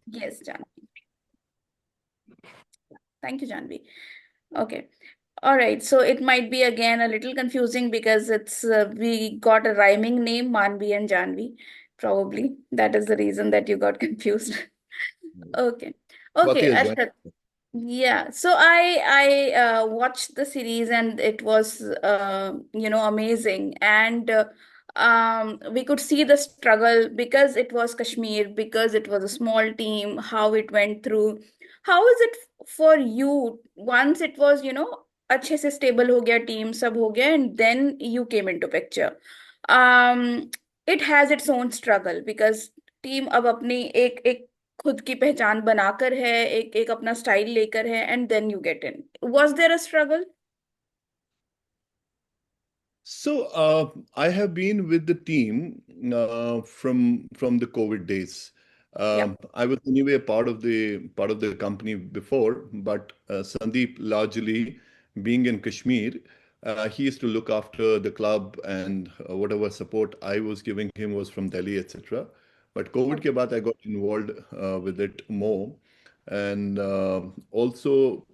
Yes, Janvi. Thank you, Janvi. Okay. All right. So it might be again a little confusing because it's we got a rhyming name, Manvi and Janvi. Probably that is the reason that you got confused. Okay. Swati Okay, has joined. Arshad. Yeah, so I watched the series and it was amazing, and we could see the struggle because it was Kashmir, because it was a small team, how it went through. How is it for you once it was अच्छे से stable हो गया team सब हो गया and then you came into picture. um it has its own struggle because team अब अपनी एक एक खुद की पहचान बनाकर है एक एक अपना स्टाइल लेकर है and then you get in was there a struggle So I have been with the team from the COVID days. या I was anyway part of the company before, but Sandeep largely being in Kashmir, he used to look after the club and whatever support I was giving him was from Delhi, etc. But COVID ke baad I got involved with it more, and also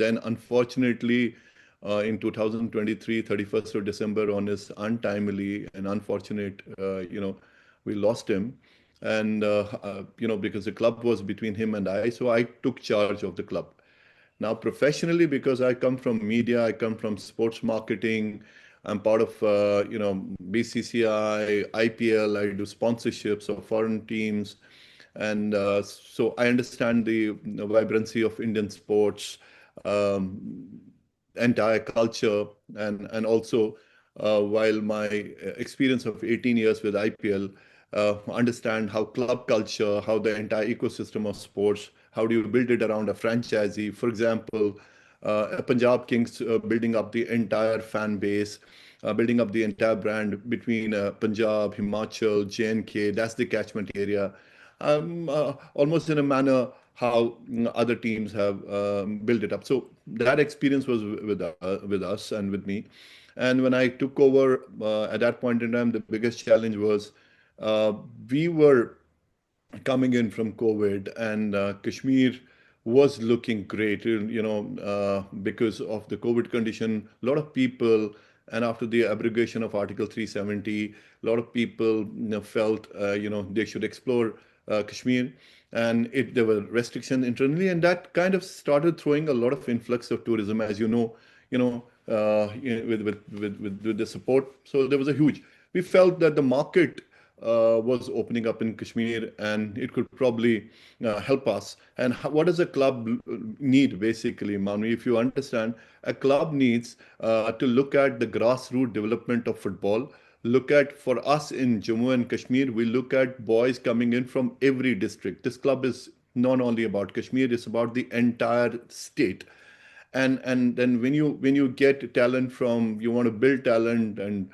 then unfortunately in 2023, 31st of December, on his untimely and unfortunate, we lost him. And, because the club was between him and I, so I took charge of the club. Now, professionally, because I come from media, I come from sports marketing, I'm part of, BCCI, IPL, I do sponsorships of foreign teams. And so I understand the vibrancy of Indian sports. Um, Entire culture, and also while my experience of 18 years with IPL, understand how club culture, how the entire ecosystem of sports, how do you build it around a franchisee, for example, Punjab Kings building up the entire fan base, building up the entire brand between Punjab, Himachal, J&K, that's the catchment area. Almost in a manner how other teams have built it up. So that experience was with us and with me. And when I took over at that point in time, the biggest challenge was uh, we were coming in from COVID, and Kashmir was looking great, because of the COVID condition. A lot of people, and after the abrogation of Article 370, a lot of people felt, they should explore Kashmir, and there were restrictions internally, and that kind of started throwing a lot of influx of tourism, as with the support. So there was a huge. We felt that the market was opening up in Kashmir, and it could probably help us. And what does a club need, basically, Manu? If you understand, a club needs to look at the grassroots development of football. Look at, for us in Jammu and Kashmir, we look at boys coming in from every district. This club is not only about Kashmir; it's about the entire state. And then when you get talent from, you want to build talent and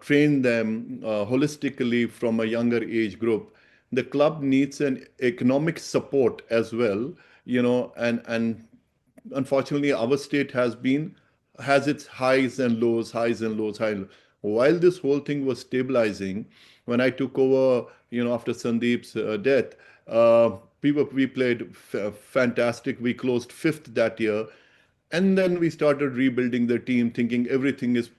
train them holistically from a younger age group, the club needs an economic support as well, and unfortunately our state has its highs and lows, highs and lows, while this whole thing was stabilizing. When I took over, after Sandeep's death, uh, we played fantastic. We closed fifth that year, and then we started rebuilding the team, thinking everything is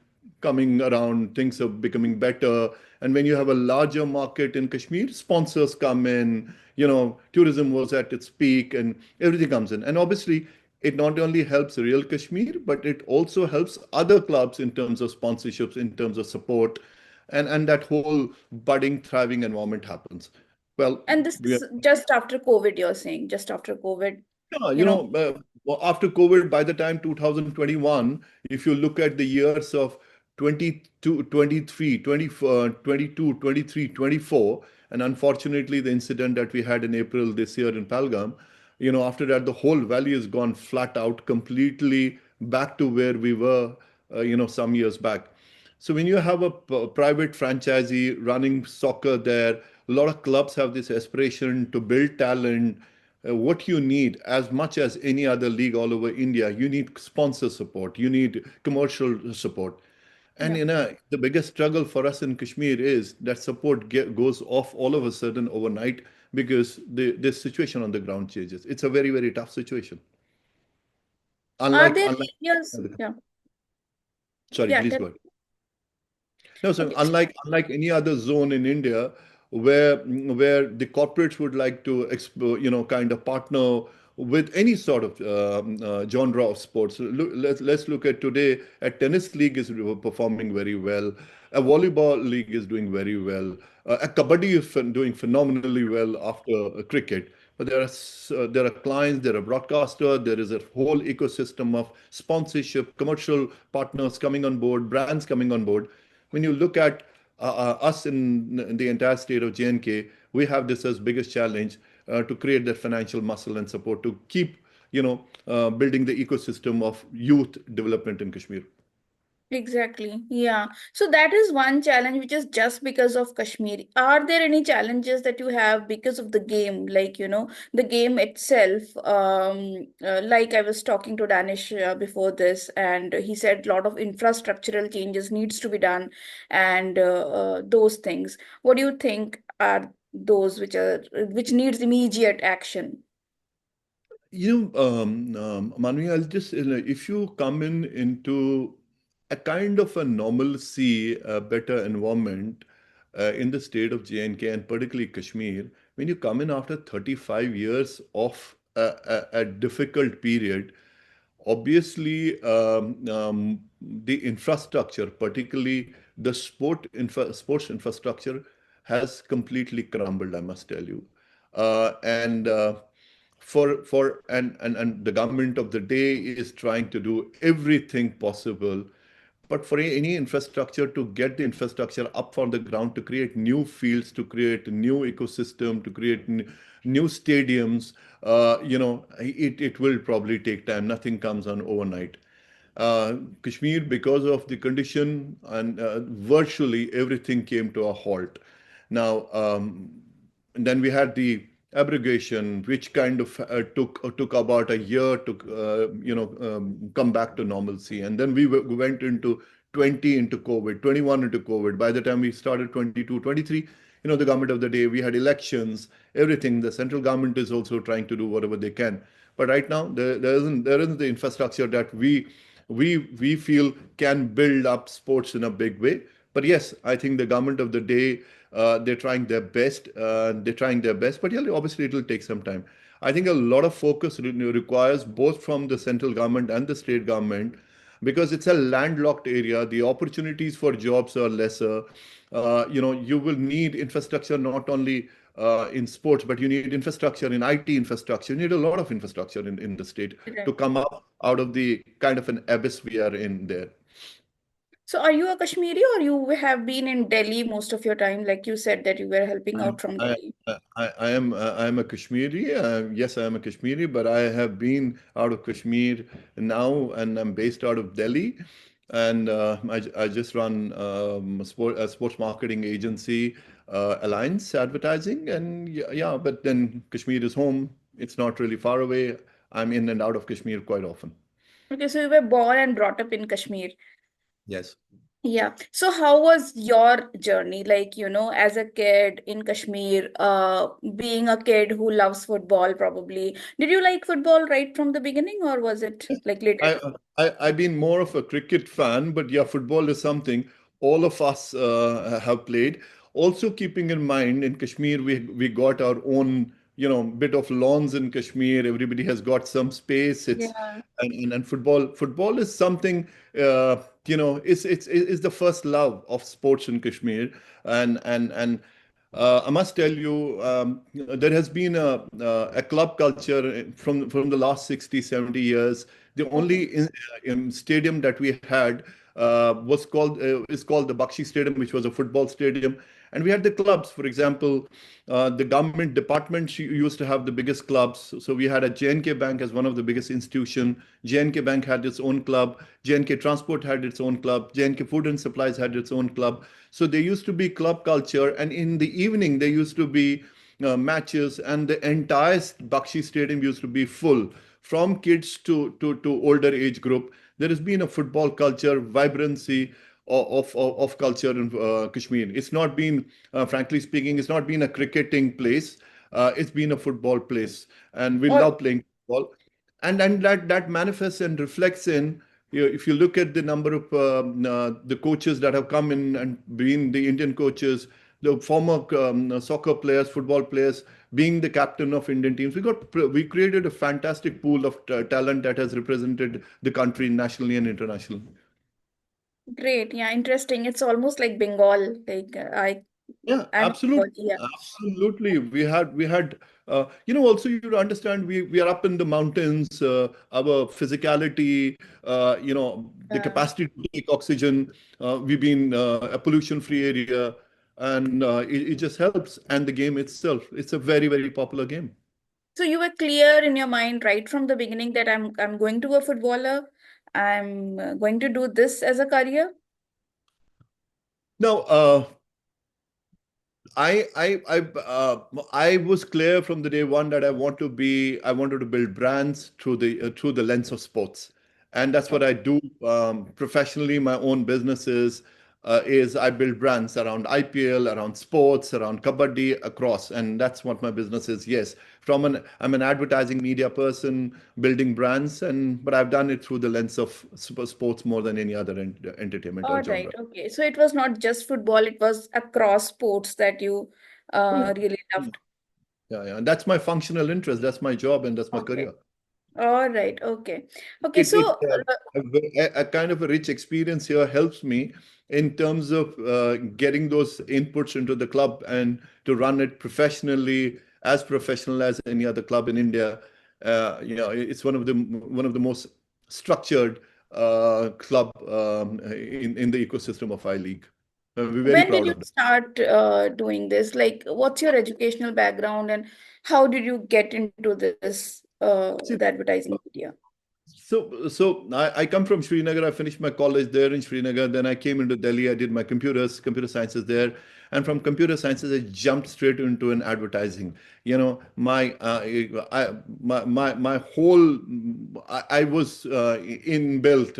coming around, things are becoming better. And when you have a larger market in Kashmir, sponsors come in, tourism was at its peak, and everything comes in. And obviously, it not only helps real Kashmir, but it also helps other clubs in terms of sponsorships, in terms of support, and that whole budding, thriving environment happens. Well, and this we is just after covid you're saying just after covid Yeah, you know well, after COVID, by the time 2021, if you look at the years of 22, 23, 20, 22, 23, 24, and unfortunately the incident that we had in April this year in Palgam, after that, the whole valley has gone flat out, completely back to where we were, some years back. So when you have a private franchisee running soccer there, a lot of clubs have this aspiration to build talent. What you need, as much as any other league all over India, you need sponsor support, you need commercial support. And yeah the biggest struggle for us in Kashmir is that support goes off all of a sudden overnight because the situation on the ground changes. It's a very, very tough situation. Are Unlike, there unlike, areas? Yeah, sorry, yeah, please tell. go ahead. No, so Okay. unlike any other zone in India, where the corporates would like to kind of partner with any sort of genre of sports. Let's look at today. A tennis league is performing very well. A volleyball league is doing very well. A kabaddi is doing phenomenally well after cricket. But there are clients, there are broadcasters, there is a whole ecosystem of sponsorship, commercial partners coming on board, brands coming on board. When you look at us in the entire state of J&K, we have this as biggest challenge to create that financial muscle and support to keep, building the ecosystem of youth development in Kashmir. Exactly. Yeah. So that is one challenge which is just because of Kashmir. Are there any challenges that you have because of the game, like, the game itself? Like I was talking to Danish before this, and he said a lot of infrastructural changes needs to be done, and those things. What do you think are those which needs immediate action? Manvi, I'll just, if you come into a kind of a normalcy, a better environment in the state of J&K and particularly Kashmir, when you come in after 35 years of a difficult period, obviously the infrastructure, particularly the sports infrastructure, has completely crumbled, I must tell you. And for and the government of the day is trying to do everything possible, but for any infrastructure, to get the infrastructure up from the ground, to create new fields, to create a new ecosystem, to create new stadiums, it will probably take time. Nothing comes on overnight. Kashmir, because of the condition, and virtually everything came to a halt. Now, and then we had the abrogation, which kind of took about a year to come back to normalcy, and then we went into 20 into COVID, 21 into COVID. By the time we started 22, 23, the government of the day, we had elections, everything. The central government is also trying to do whatever they can. But right now, there isn't the infrastructure that we feel can build up sports in a big way. But yes, I think the government of the day, they're trying their best. But yeah, obviously it will take some time. I think a lot of focus requires both from the central government and the state government, because it's a landlocked area. The opportunities for jobs are lesser. You will need infrastructure not only in sports, but you need infrastructure in IT infrastructure. You need a lot of infrastructure in the state to Right. come up out of the kind of an abyss we are in there. So are you a Kashmiri, or you have been in Delhi most of your time? Like you said that you were helping I'm, out from I, Delhi. I am a Kashmiri. Yes, I am a Kashmiri, but I have been out of Kashmir now, and I'm based out of Delhi. And I just run a sports marketing agency, Alliance Advertising. And yeah, but then Kashmir is home. It's not really far away. I'm in and out of Kashmir quite often. Okay, so you were born and brought up in Kashmir. Yes. Yeah. So how was your journey? Like, as a kid in Kashmir, being a kid who loves football, probably. Did you like football right from the beginning, or was it like later? I've been more of a cricket fan, but yeah, football is something all of us have played. Also, keeping in mind, in Kashmir, we got our own, bit of lawns in Kashmir. Everybody has got some space. It's Yeah. and football is something, it's the first love of sports in Kashmir, and I must tell you, there has been a club culture from the last 60, 70 years. The Okay. only stadium that we had is called the Bakshi Stadium, which was a football stadium. And we had the clubs. For example, the government departments used to have the biggest clubs. So we had a JNK Bank as one of the biggest institution. JNK Bank had its own club. JNK Transport had its own club. JNK Food and Supplies had its own club. So there used to be club culture, and in the evening there used to be matches, and the entire Bakshi Stadium used to be full, from kids to older age group. There has been a football culture, vibrancy of culture in Kashmir. It's not been, frankly speaking, it's not been a cricketing place. it's been a football place, and we Or love playing football. And that manifests and reflects in, if you look at the number of the coaches that have come in and been the Indian coaches, the former soccer players, football players, being the captain of Indian teams, we created a fantastic pool of talent that has represented the country nationally and internationally. great, yeah, interesting. It's almost like Bengal. Like Yeah, I'm a absolutely. Bengali, yeah. Absolutely. We had, also you to understand, we are up in the mountains, our physicality, the Uh, capacity to take oxygen, we've been a pollution-free area, and it just helps. And the game itself, it's a very, very popular game. so you were clear in your mind right from the beginning that I'm going to be a footballer. I'm going to do this as a career. Now, I was clear from the day one that I wanted to build brands through the lens of sports, and that's what I do professionally. My own businesses is I build brands around IPL, around sports, around kabaddi, across, and that's what my business is. Yes, I'm an advertising media person, building brands, but I've done it through the lens of sports more than any other entertainment or All right, genre. okay. So it was not just football, it was across sports that you Oh, yeah. really loved. Yeah, yeah. And that's my functional interest. That's my job and that's my Okay. career. All right, okay. Okay, It so a kind of a rich experience here helps me in terms of getting those inputs into the club and to run it professionally, as professional as any other club in India. It's one of the most structured club in the ecosystem of I League. We're very when did proud you of that. start doing this? Like, what's your educational background and how did you get into this, See, the advertising media? So I come from Srinagar. I finished my college there in Srinagar. Then I came into Delhi. I did my computer sciences there, and from computer sciences I jumped straight into an advertising. My whole I was inbuilt.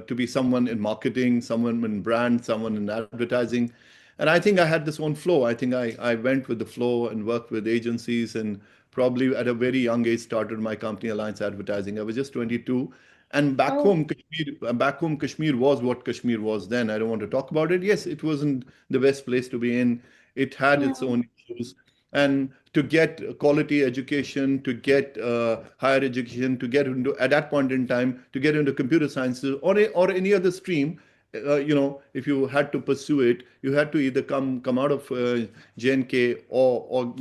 To be someone in marketing, someone in brand, someone in advertising, and I think I had this own flow. I think I went with the flow and worked with agencies, and probably at a very young age started my company Alliance Advertising. I was just 22. And Oh, back home, Kashmir was what Kashmir was then. I don't want to talk about it. Yes, it wasn't the best place to be in. It had its yeah. own issues. And to get quality education, to get higher education, to get into, at that point in time, to get into computer sciences or any other stream, if you had to pursue it, you had to either come out of JNK or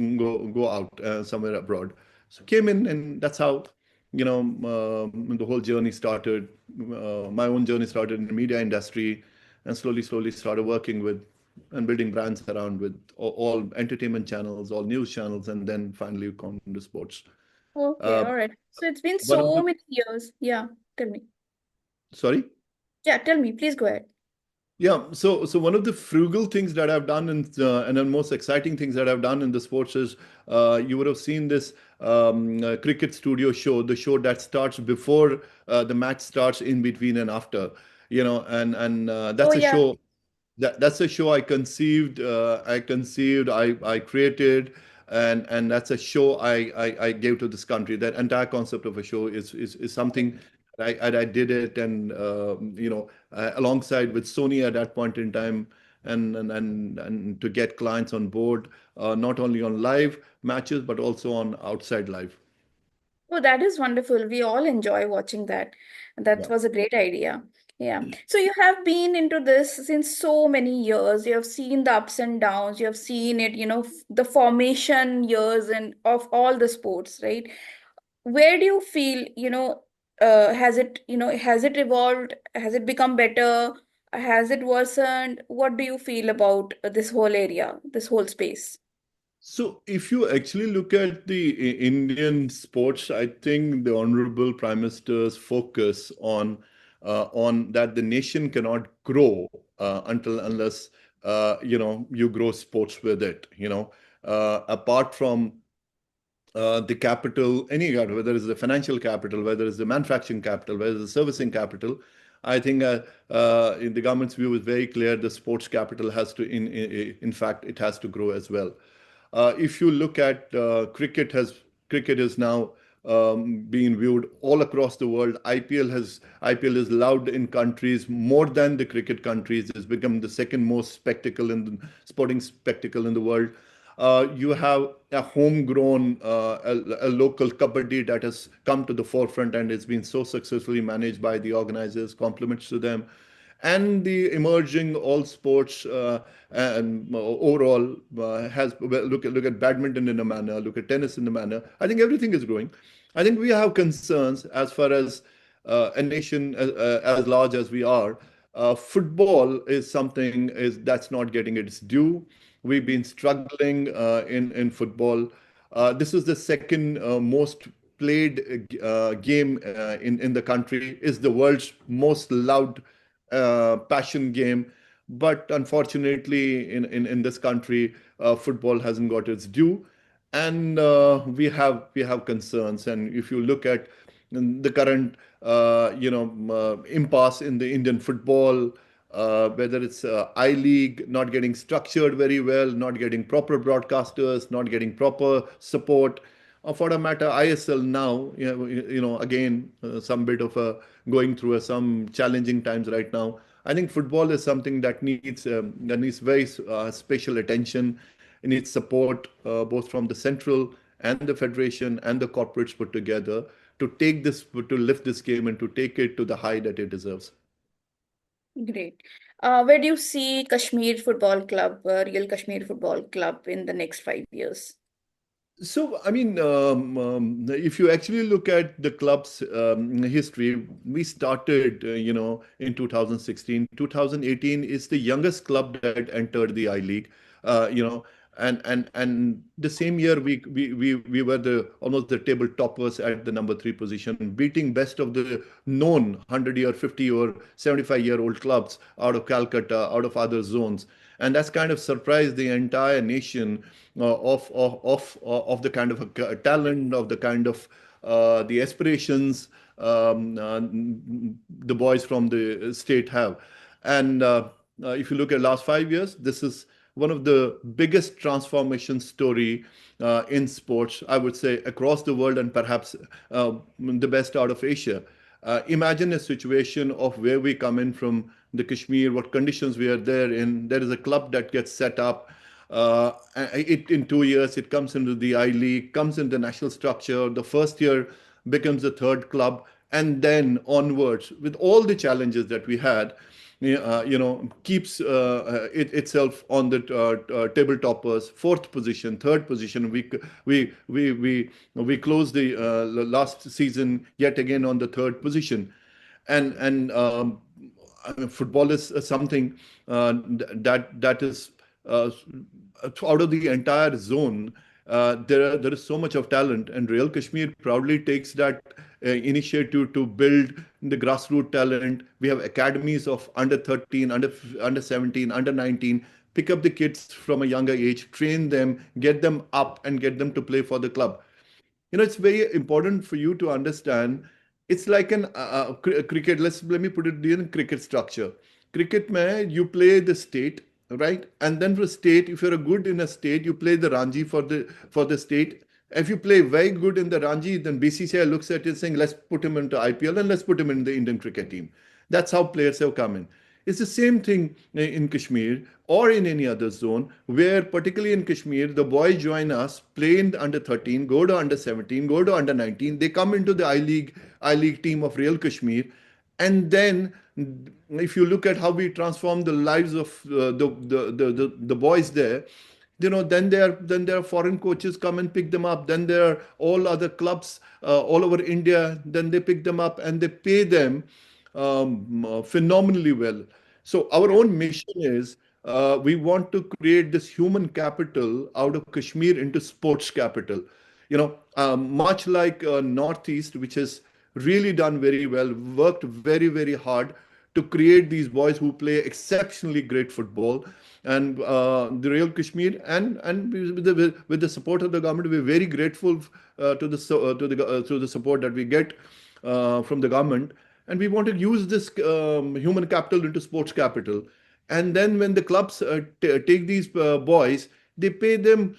go out somewhere abroad. So came in, and that's how the whole journey started. My own journey started in the media industry, and slowly started working with and building brands around with all entertainment channels, all news channels, and then finally gone into sports. Okay, Uh, all right. So it's been one of so the many years. Yeah, tell me. Sorry. Yeah, tell me. Please go ahead. Yeah, so one of the frugal things that I've done, and the most exciting things that I've done in the sports is, you would have seen this cricket studio show, the show that starts before the match starts, in between and after, and Oh, that's a yeah. show. That's a show I conceived. I created, and that's a show I gave to this country. That entire concept of a show is something I did it, and alongside with Sony at that point in time, and to get clients on board, not only on live matches but also on outside live. Oh, that is wonderful. We all enjoy watching that. That Yeah. was a great idea. Yeah. So you have been into this since so many years. You have seen the ups and downs. You have seen it, the formation years and of all the sports, right? Where do you feel, has it evolved? Has it become better? Has it worsened? What do you feel about this whole area, this whole space? So, if you actually look at the Indian sports, I think the Honorable Prime Minister's focus on that the nation cannot grow until unless you grow sports with it. Apart from the capital, whether it's the financial capital, whether it's the manufacturing capital, whether it's the servicing capital. I think in the government's view is very clear. The sports capital has to, in fact, it has to grow as well. If you look at cricket is now being viewed all across the world. IPL is loved in countries more than the cricket countries. It's become the second most spectacle in the sporting spectacle in the world. You have a homegrown, a local kabaddi that has come to the forefront and it's been so successfully managed by the organizers. Compliments to them. And the emerging all sports and overall has well, look at badminton in a manner, look at tennis in a manner. I think everything is growing. I think we have concerns as far as a nation as large as we are. Football is something is that's not getting its due. We've been struggling in football. This is the second most played game in the country. Is the world's most loved passion game. But unfortunately, in this country, football hasn't got its due, and we have concerns. And if you look at the current impasse in the Indian football, whether it's I League not getting structured very well, not getting proper broadcasters, not getting proper support, or for that matter, ISL now, again, some bit of a going through some challenging times right now. I think football is something that needs very special attention. It needs support both from the central and the federation and the corporates put together to lift this game and to take it to the high that it deserves. Great. Where do you see Kashmir Football Club, Real Kashmir Football Club, in the next 5 years? So, I mean, if you actually look at the club's history, we started, in 2016. 2018 is the youngest club that entered the I League, you know, and the same year we were the almost the table toppers at the number three position, beating best of the known 100-year, 50 or 75-year-old clubs out of Calcutta, out of other zones, and that's kind of surprised the entire nation of the kind of talent, of the kind of the aspirations the boys from the state have. And if you look at last 5 years, this is one of the biggest transformation story in sports, I would say, across the world and perhaps the best out of Asia. Imagine a situation of where we come in from the Kashmir, what conditions we are there in. There is a club that gets set up. In 2 years, it comes into the I League, comes into the national structure. The first year becomes the third club, and then onwards, with all the challenges that we had, keeps itself on the table toppers, fourth position, third position. We closed the last season yet again on the third position, and I mean, football is something that is out of the entire zone. There is so much of talent, and Real Kashmir proudly takes that initiative to build the grassroots talent. We have academies of under 13, under 17, under 19. Pick up the kids from a younger age, train them, get them up, and get them to play for the club. It's very important for you to understand. It's like an cricket. Let me put it in cricket structure. Cricket, man, you play the state, right? And then for state, if you're a good in a state, you play the Ranji for the state. If you play very good in the Ranji, then BCCI looks at it saying, let's put him into IPL and let's put him in the Indian cricket team. That's how players have come in. It's the same thing in Kashmir or in any other zone where, particularly in Kashmir, the boys join us, play in the under 13, go to under 17, go to under 19. They come into the I League team of Real Kashmir, and then if you look at how we transform the lives of the boys there, then there are foreign coaches come and pick them up. Then there are all other clubs all over India. Then they pick them up and they pay them phenomenally well. So our own mission is we want to create this human capital out of Kashmir into sports capital. Much like Northeast, which has really done very well, worked very, very hard to create these boys who play exceptionally great football. And the Real Kashmir, and with the support of the government, we're very grateful to the support that we get from the government. and we want to use this human capital into sports capital. And then when the clubs take these boys, they pay them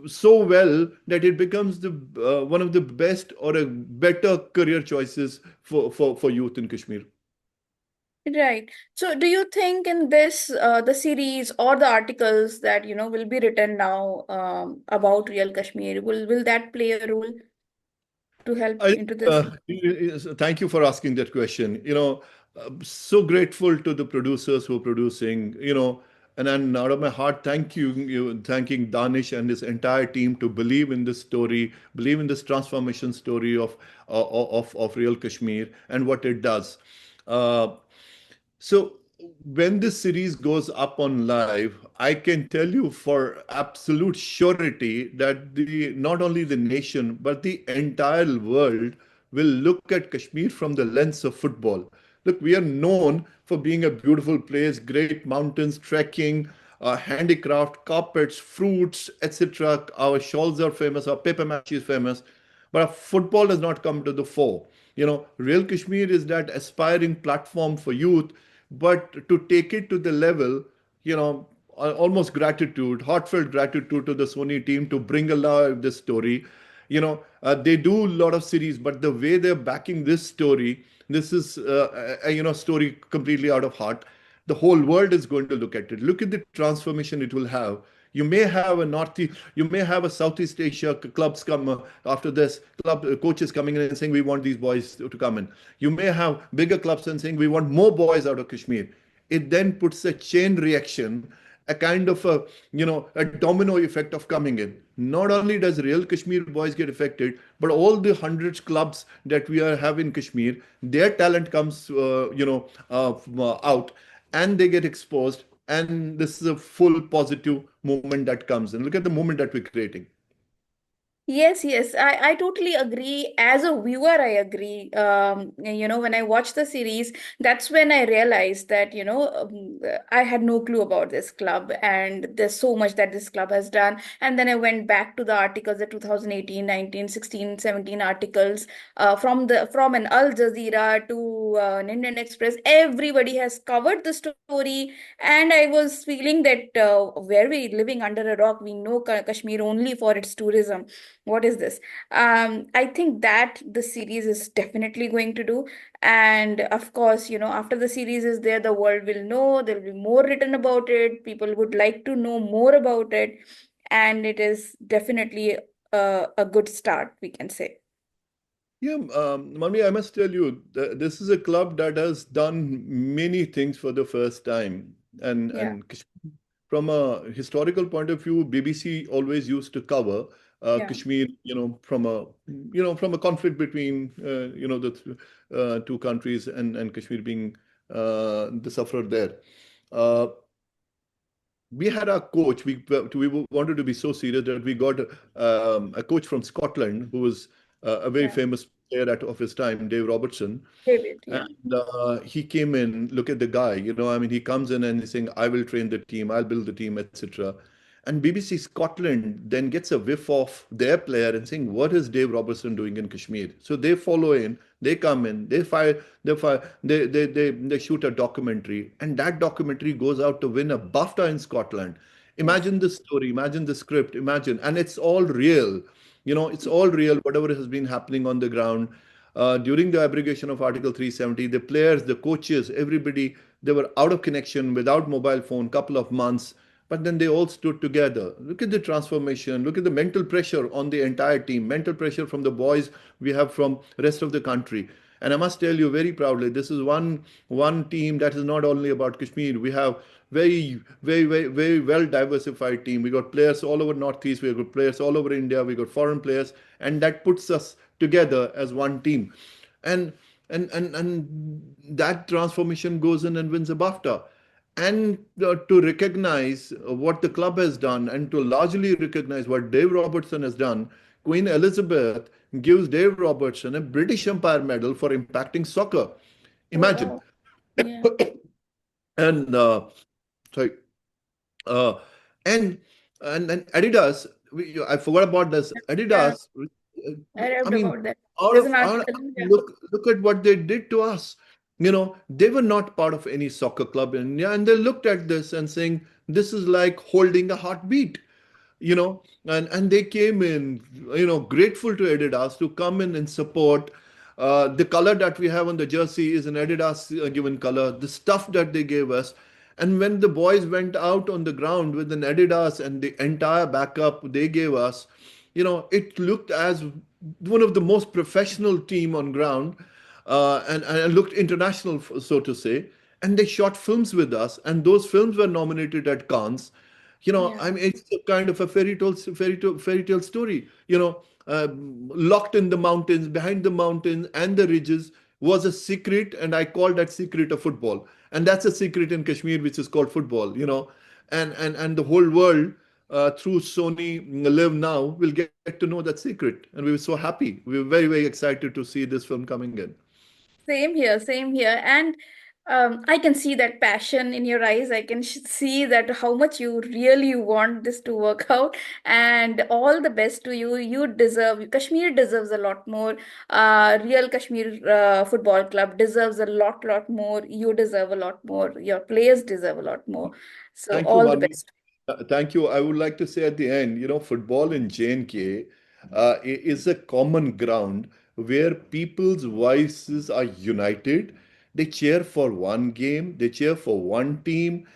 so well that it becomes the one of the best or a better career choices for youth in Kashmir. Right. So do you think in this the series or the articles that will be written now about real Kashmir, will that play a role to help I, into this? thank you for asking that question. So grateful to the producers who are producing, and then out of my heart, thanking Danish and his entire team to believe in this story, believe in this transformation story of real Kashmir and what it does. Uh, so when this series goes up on live, I can tell you for absolute surety that the not only the nation but the entire world will look at Kashmir from the lens of football. Look, we are known for being a beautiful place, great mountains, trekking, handicraft, carpets, fruits, etc. Our shawls are famous, our paper mache is famous, but our football has not come to the fore. Real Kashmir is that aspiring platform for youth, but to take it to the level, almost gratitude, heartfelt gratitude to the Sony team to bring alive this story. They do a lot of series, but the way they're backing this story, this is story completely out of heart. The whole world is going to look at it. Look at the transformation it will have. You may have a Southeast Asia clubs come after this club coaches coming in and saying we want these boys to come in. You may have bigger clubs and saying we want more boys out of Kashmir. It then puts a chain reaction, a kind of a domino effect of coming in. Not only does real Kashmir boys get affected, but all the hundreds clubs that we are have in Kashmir, their talent comes out, and they get exposed, and this is a full positive movement that comes in. Look at the movement that we're creating. Yes, yes, I totally agree. As a viewer, I agree. When I watched the series, that's when I realized that, I had no clue about this club, and there's so much that this club has done. And then I went back to the articles, the 2018, 19, 16, 17 articles, from an Al Jazeera to an Indian Express. Everybody has covered the story, and I was feeling that where we living under a rock, we know Kashmir only for its tourism. What is this? I think that the series is definitely going to do. And of course, after the series is there, the world will know, there'll be more written about it. People would like to know more about it. And it is definitely a good start, we can say. Yeah, Mami, I must tell you, this is a club that has done many things for the first time. Yeah, From a historical point of view, BBC always used to cover yeah. Kashmir, from a conflict between, the two countries, and Kashmir being the sufferer there. Uh, we had our coach. We wanted to be so serious that we got a coach from Scotland who was a very Yeah. famous player of his time, Dave Robertson. David, yeah. And he came in, look at the guy, I mean, he comes in and he's saying, I will train the team, I'll build the team, etc. And BBC Scotland then gets a whiff of their player and saying, what is Dave Robertson doing in Kashmir? So they follow in, they come in, they shoot a documentary, and that documentary goes out to win a BAFTA in Scotland. Yes. Imagine the story, imagine the script, imagine, and it's all real. It's all real, whatever has been happening on the ground during the abrogation of Article 370, the players, the coaches, everybody, they were out of connection without mobile phone, couple of months, but then they all stood together. Look at the transformation. Look at the mental pressure on the entire team, mental pressure from the boys we have from rest of the country. And I must tell you very proudly, this is one team that is not only about Kashmir. We have very, very, very, very well diversified team. We got players all over Northeast. We got players all over India. We got foreign players, and that puts us together as one team. And and that transformation goes in and wins a BAFTA. And to recognize what the club has done, and to largely recognize what Dave Robertson has done, Queen Elizabeth gives Dave Robertson a British Empire Medal for impacting soccer. Oh, Imagine. wow. Yeah. And sorry, uh, and and Adidas. I forgot about this. Yeah. Adidas I I read mean, about that. There's an article. Yeah. look at what they did to us. You know, they were not part of any soccer club in India, and they looked at this and saying, "This is like holding a heartbeat." And they came in, grateful to Adidas to come in and support. The color that we have on the jersey is an Adidas given color. The stuff that they gave us, and when the boys went out on the ground with an Adidas and the entire backup they gave us, it looked as one of the most professional team on ground, and looked international, so to say. And they shot films with us, and those films were nominated at Cannes. I Yeah. mean, it's a kind of a fairy tale story. Locked in the mountains, behind the mountains and the ridges was a secret, and I call that secret of football. And that's a secret in Kashmir, which is called football. And the whole world, through Sony Live Now, will get to know that secret. And we were so happy. We were very, very excited to see this film coming in. Same here, same here. And I can see that passion in your eyes. I can see that how much you really want this to work out. And all the best to you. You deserve, Kashmir deserves a lot more. Real Kashmir Football Club deserves a lot more. You deserve a lot more. Your players deserve a lot more. So Thank you, all the Manvi. best. Thank you. I would like to say at the end, football in J&K is a common ground where people's voices are united. They cheer for one game, they cheer for one team.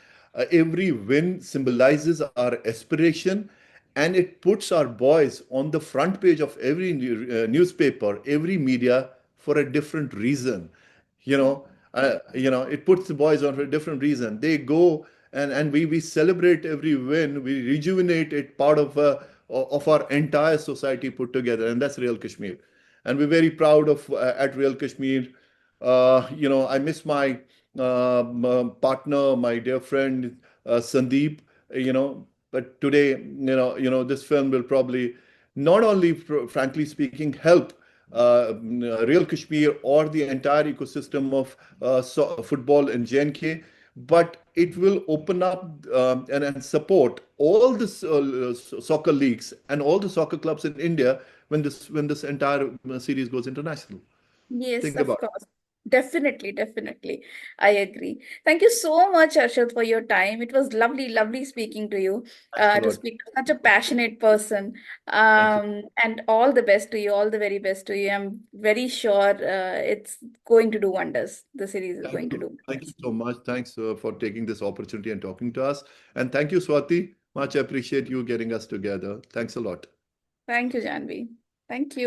Every win symbolizes our aspiration, and it puts our boys on the front page of every newspaper, every media for a different reason. It puts the boys on for a different reason. They go, and we celebrate every win. We rejuvenate it, part of our entire society put together, and that's Real Kashmir. And we're very proud of at Real Kashmir. I miss my partner, my dear friend Sandeep. But today, this film will probably not only, frankly speaking, help Real Kashmir or the entire ecosystem of football in JNK, but it will open up and support all the soccer leagues and all the soccer clubs in India when this entire series goes international. Yes, Think of about it. course. Definitely, definitely. I agree. Thank you so much, Arshad, for your time. It was lovely speaking to you, Thanks a to lot. speak to such a passionate person. Thank you. And all the best to you, all the very best to you. I'm very sure it's going to do wonders. The series is Thank going to you. do Thank you wonders. so much. Thanks for taking this opportunity and talking to us. And thank you, Swati. Much appreciate you getting us together. Thanks a lot. Thank you, Janvi. Thank you.